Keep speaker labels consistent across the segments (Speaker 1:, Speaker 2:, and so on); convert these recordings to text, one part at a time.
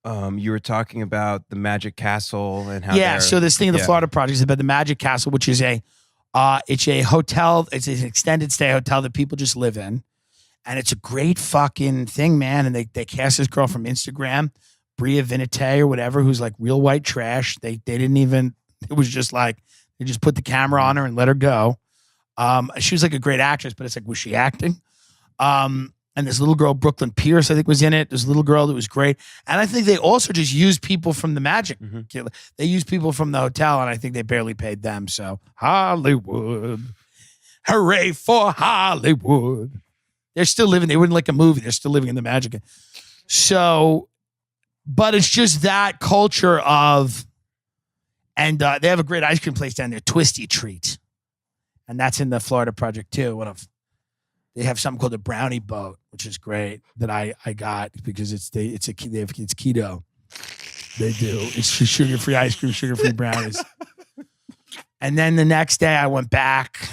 Speaker 1: You were talking about the Magic Castle and how
Speaker 2: So this thing in the Florida Project is about the Magic Castle, which is it's a hotel. It's an extended stay hotel that people just live in. And it's a great fucking thing, man. And they cast this girl from Instagram, Bria Vinite or whatever, who's like real white trash. They didn't even, it was just like, they just put the camera on her and let her go. She was like a great actress, but it's like, was she acting? And this little girl, Brooklyn Pierce, I think was in it. This little girl that was great. And I think they also just used people from the Magic. Mm-hmm. They used people from the hotel, and I think they barely paid them. So Hollywood. Hooray for Hollywood. They're still living. They wouldn't like a movie. They're still living in the Magic. So, but it's just that culture of, and they have a great ice cream place down there, Twisty Treat. And that's in the Florida Project too. They have something called a brownie boat, which is great, that I got because it's keto. They do. It's sugar-free ice cream, sugar-free brownies. And then the next day I went back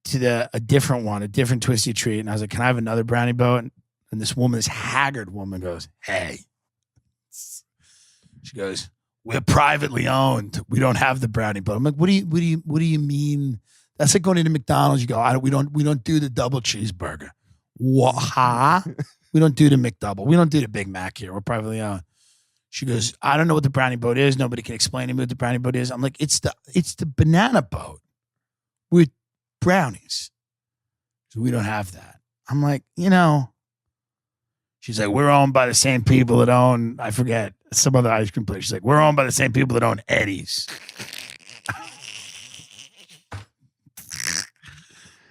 Speaker 2: to a different Twisty Treat. And I was like, can I have another brownie boat? And this woman, this haggard woman goes, hey. She goes, we're privately owned. We don't have the brownie boat. I'm like, what do you mean? That's like going into McDonald's. You go, we don't do the double cheeseburger. What? Huh? We don't do the McDouble. We don't do the Big Mac here. We're privately owned. She goes, I don't know what the brownie boat is. Nobody can explain to me what the brownie boat is. I'm like, it's the banana boat with brownies. So we don't have that. I'm like, she's like, we're owned by the same people that own, I forget, some other ice cream place. She's like, we're owned by the same people that own Eddie's.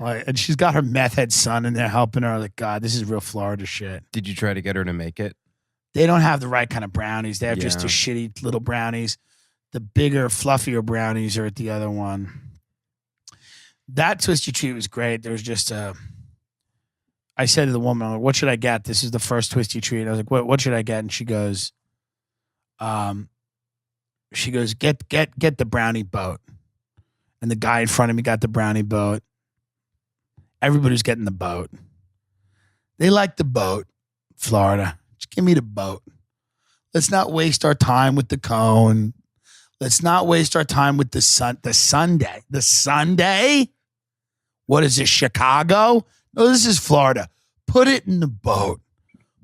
Speaker 2: And she's got her meth head son in there helping her. Like, God, this is real Florida shit.
Speaker 1: Did you try to get her to make it?
Speaker 2: They don't have the right kind of brownies. They have just the shitty little brownies. The bigger, fluffier brownies are at the other one. That Twisty Treat was great. There was just I said to the woman, what should I get? This is the first Twisty Treat. I was like, what should I get? And she goes, get the brownie boat. And the guy in front of me got the brownie boat. Everybody's getting the boat. They like the boat, Florida. Just give me the boat. Let's not waste our time with the cone. Let's not waste our time with the Sunday. The Sunday? What is this, Chicago? No, this is Florida. Put it in the boat.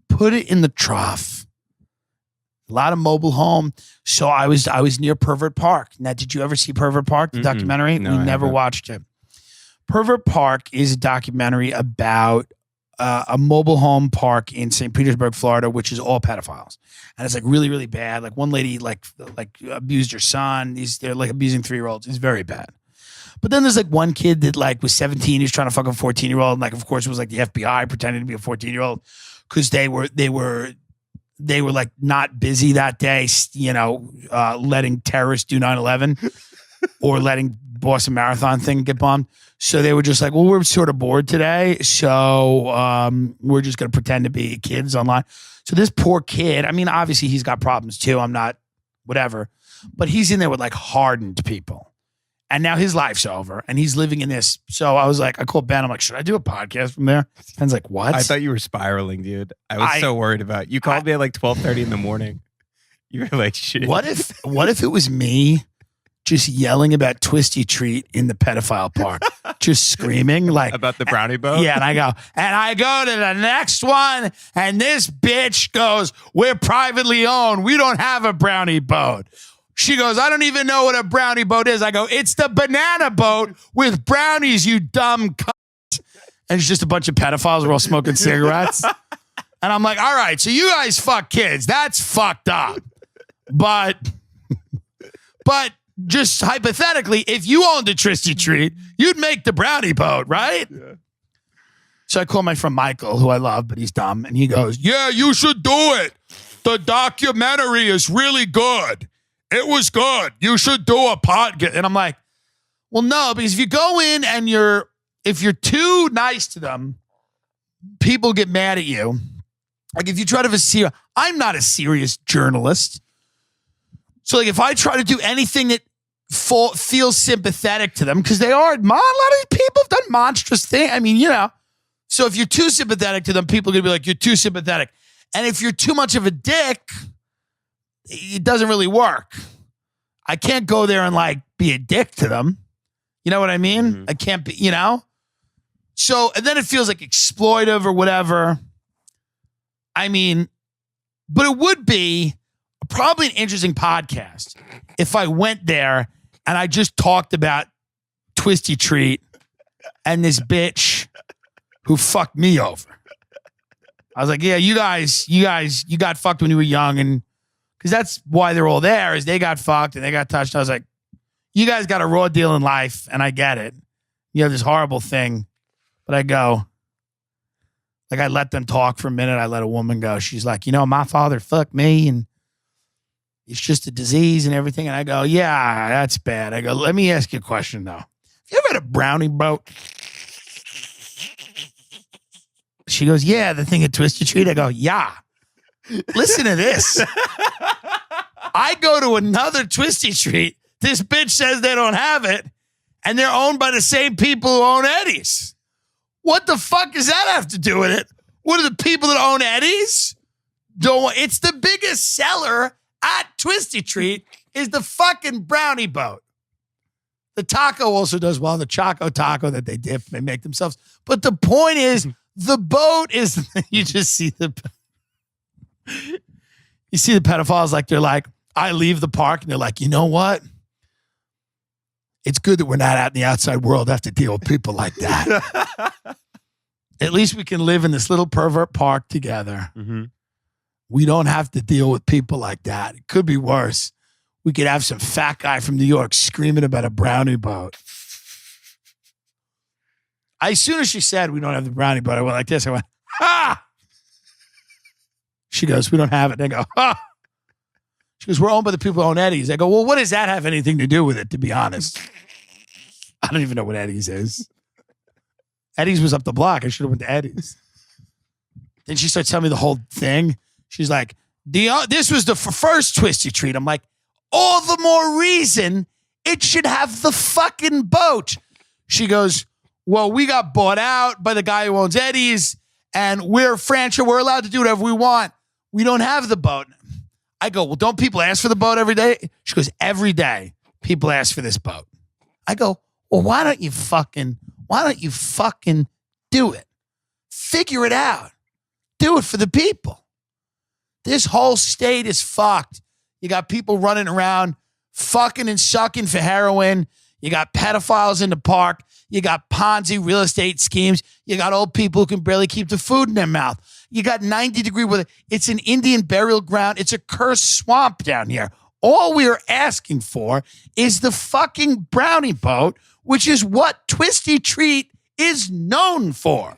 Speaker 2: Put it in the trough. A lot of mobile home. So I was near Pervert Park. Now, did you ever see Pervert Park, the documentary?
Speaker 1: No,
Speaker 2: we never watched it. Pervert Park is a documentary about a mobile home park in St. Petersburg, Florida, which is all pedophiles. And it's like really, really bad. Like one lady like abused her son. They're like abusing 3-year-olds. It's very bad. But then there's like one kid that like was 17. He's trying to fuck a 14-year-old. And like, of course, it was like the FBI pretending to be a 14-year-old because they were like not busy that day, letting terrorists do 9/11 or letting Boston Marathon thing get bombed. So they were just like, well, we're sort of bored today. So we're just going to pretend to be kids online. So this poor kid, I mean, obviously he's got problems too. I'm not whatever, but he's in there with like hardened people. And now his life's over and he's living in this. So I was like, I called Ben. I'm like, should I do a podcast from there? Ben's like, what?
Speaker 1: I thought you were spiraling, dude. I was so worried about you. Called me at like 12:30 in the morning. You were like, shit.
Speaker 2: What if it was me just yelling about Twisty Treat in the pedophile park, just screaming like
Speaker 1: about the brownie boat?
Speaker 2: Yeah, and I go to the next one, and this bitch goes, we're privately owned. We don't have a brownie boat. She goes, I don't even know what a brownie boat is. I go, it's the banana boat with brownies, you dumb cunt. And it's just a bunch of pedophiles. We're all smoking cigarettes. And I'm like, all right, so you guys fuck kids. That's fucked up. But just hypothetically, if you owned a Twisty Treat, you'd make the brownie boat, right? Yeah. So I call my friend Michael, who I love, but he's dumb. And he goes, yeah, you should do it. The documentary is really good. It was good. You should do a podcast. And I'm like, well, no, because if you go in and if you're too nice to them, people get mad at you. Like if you try to I'm not a serious journalist. So like if I try to do anything that feels sympathetic to them, because they are, a lot of these people have done monstrous things. I mean, so if you're too sympathetic to them, people are going to be like, you're too sympathetic. And if you're too much of a dick, it doesn't really work. I can't go there and like be a dick to them. You know what I mean?
Speaker 1: Mm-hmm.
Speaker 2: I can't be, you know? So, and then it feels like exploitive or whatever. I mean, but it would be probably an interesting podcast if I went there and I just talked about Twisty Treat and this bitch who fucked me over. I was like, yeah, you guys, you got fucked when you were young. And because that's why they're all there, is they got fucked and they got touched. I was like, you guys got a raw deal in life, and I get it. You have this horrible thing. But I go, like, I let them talk for a minute. I let a woman go. She's like, you know, my father fucked me, and it's just a disease and everything. And I go, yeah, that's bad. I go, let me ask you a question, though. Have you ever had a brownie boat? She goes, yeah, the thing at Twisted Treat. I go, yeah. Listen to this. I go to another Twisty Treat. This bitch says they don't have it, and they're owned by the same people who own Eddie's. What the fuck does that have to do with it? What are the people that own Eddie's? It's the biggest seller at Twisty Treat is the fucking brownie boat. The taco also does well, the Choco Taco that they dip, they make themselves. But the point is, the boat is, you just see the pedophiles like, they're like, I leave the park and they're like, you know what? It's good that we're not out in the outside world, have to deal with people like that. At least we can live in this little pervert park together.
Speaker 1: Mm-hmm.
Speaker 2: We don't have to deal with people like that. It could be worse. We could have some fat guy from New York screaming about a brownie boat. As soon as she said we don't have the brownie boat, I went like this. I went, ha! She goes, we don't have it. And I go, ha! She goes, we're owned by the people who own Eddie's. I go, well, what does that have anything to do with it, to be honest? I don't even know what Eddie's is. Eddie's was up the block. I should have went to Eddie's. Then she starts telling me the whole thing. She's like, this was the first Twisty Treat. I'm like, all the more reason it should have the fucking boat. She goes, well, we got bought out by the guy who owns Eddie's, and we're franchise. We're allowed to do whatever we want. We don't have the boat. I go, well, don't people ask for the boat every day? She goes, every day people ask for this boat. I go, well, why don't you fucking do it? Figure it out. Do it for the people. This whole state is fucked. You got people running around fucking and sucking for heroin. You got pedophiles in the park. You got Ponzi real estate schemes. You got old people who can barely keep the food in their mouth. You got 90-degree weather. It's an Indian burial ground. It's a cursed swamp down here. All we are asking for is the fucking brownie boat, which is what Twisty Treat is known for.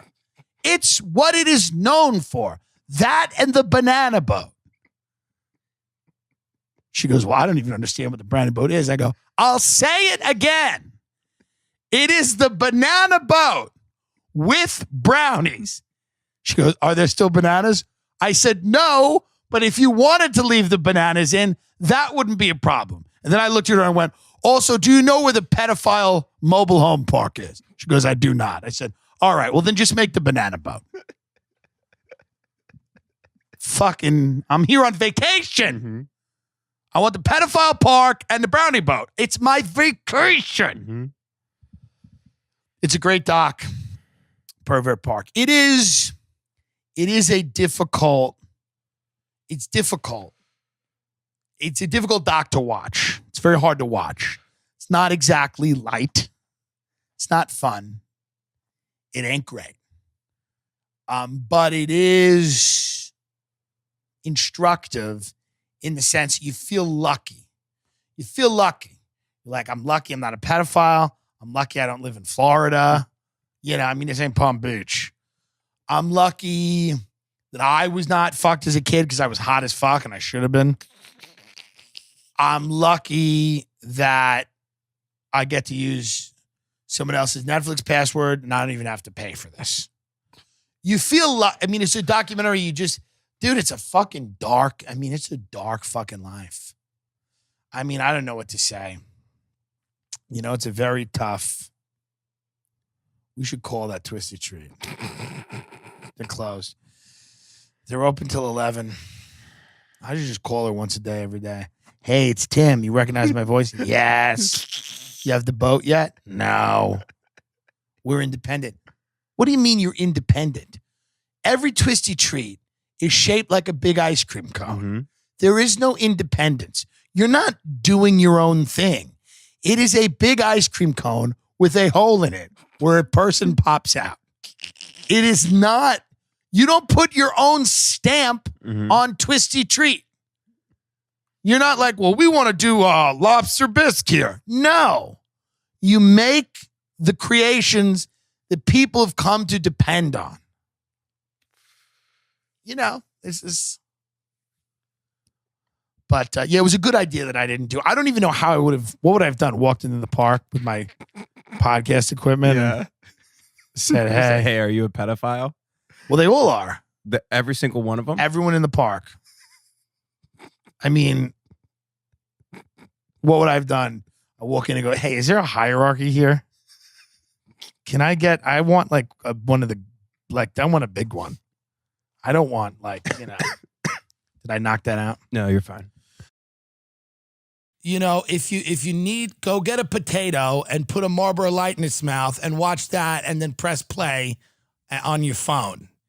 Speaker 2: It's what it is known for. That and the banana boat. She goes, well, I don't even understand what the brownie boat is. I go, I'll say it again. It is the banana boat with brownies. She goes, are there still bananas? I said, no, but if you wanted to leave the bananas in, that wouldn't be a problem. And then I looked at her and went, also, do you know where the pedophile mobile home park is? She goes, I do not. I said, all right, well, then just make the banana boat. Fucking, I'm here on vacation.
Speaker 1: Mm-hmm.
Speaker 2: I want the pedophile park and the brownie boat. It's my vacation.
Speaker 1: Mm-hmm.
Speaker 2: It's a great doc, Pervert Park. It is a difficult, it's difficult. It's a difficult doc to watch. It's very hard to watch. It's not exactly light. It's not fun. It ain't great. But it is instructive in the sense you feel lucky. You feel lucky. You're like, I'm lucky I'm not a pedophile. I'm lucky I don't live in Florida. You know, I mean, this ain't Palm Beach. I'm lucky that I was not fucked as a kid because I was hot as fuck and I should have been. I'm lucky that I get to use someone else's Netflix password and I don't even have to pay for this. You feel I mean, it's a documentary. Dude, it's a fucking dark. I mean, it's a dark fucking life. I mean, I don't know what to say. You know, it's a very tough. We should call that Twisted Treat. They're closed. They're open till 11. I should just call her once a day, every day. Hey, it's Tim. You recognize my voice? Yes. You have the boat yet? No. We're independent. What do you mean you're independent? Every twisty treat is shaped like a big ice cream cone.
Speaker 1: Mm-hmm.
Speaker 2: There is no independence. You're not doing your own thing. It is a big ice cream cone with a hole in it where a person pops out. It is not, you don't put your own stamp on twisty treat. You're not like, well, we want to do lobster bisque here. No. You make the creations that people have come to depend on. You know, this is. But yeah, it was a good idea that I didn't do. I don't even know how I would have, what would I have done? Walked into the park with my podcast equipment and said, hey,
Speaker 1: are you a pedophile?
Speaker 2: Well, they all are.
Speaker 1: Every single one of them?
Speaker 2: Everyone in the park. I mean, what would I have done? I walk in and go, hey, is there a hierarchy here? I want like one of the, like, I want a big one. I don't want like, did I knock that out?
Speaker 1: No, you're fine.
Speaker 2: If you need, go get a potato and put a Marlboro Light in its mouth and watch that and then press play on your phone.